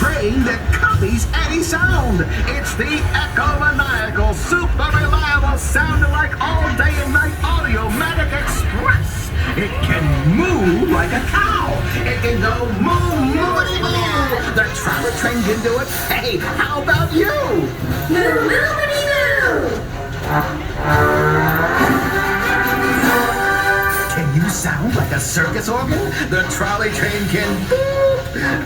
train that copies any sound. It's the echo-maniacal, super reliable, sounding like all-day and night Audiomatic Express. It can moo like a cow. It can go moo, moo-ity-moo. The trolley train can do it. Hey, how about you? Moo, moo-ity-moo. Can you sound like a circus organ? The trolley train can boop.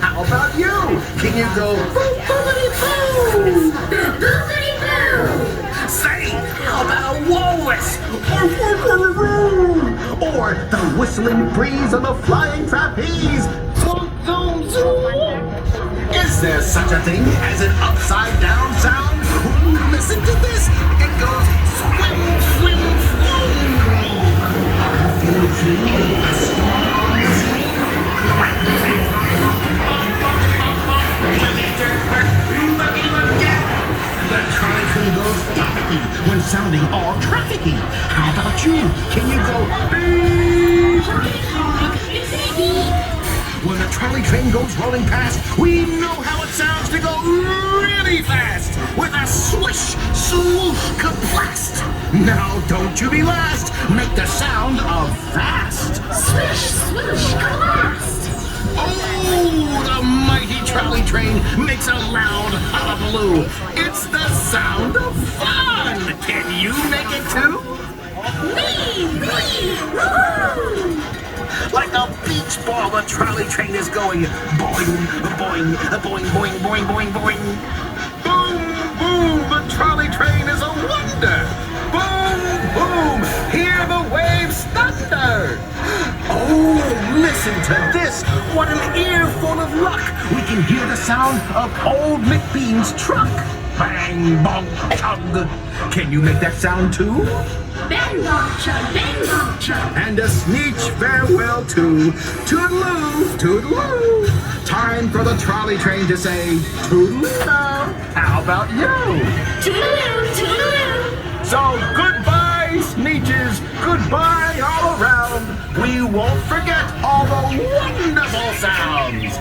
How about you? Can you go boop, boopity-boo? Boop, boopity-boo. Say, how about a walrus? Or the whistling breeze on the flying trapeze? Zoom, zoom, zoom. Is there such a thing as an upside down sound? Listen to this. It goes swim, swim, the trolley train goes staticky when sounding all trafficky. How about you? Can you go beep? When the trolley train goes rolling past, we know how it sounds to go really fast with a swish, swoosh, kablast. Now don't you be last. Make the sound of fast. Swish, swoosh, blast. Oh, the mighty trolley train makes a loud hullabaloo. It's the sound of fun. Can you make it too? Wee, wee, woo. Like a beach ball, the trolley train is going boing, boing, boing, boing, boing, boing, boing. Boom, boom, the trolley train is a wonder. Boom, boom, hear the waves thunder. Oh, listen to this. What an earful of luck. We can hear the sound of old McBean's truck. Bang, bong, chug. Can you make that sound too? Bang, bong, chug, bang, bong, chug. And a sneech farewell to toodaloo, toodaloo. Time for the trolley train to say toodaloo now. How about you? Toodaloo, toodaloo. So goodbye, sneeches. Goodbye all around. We won't forget all the wonderful sounds.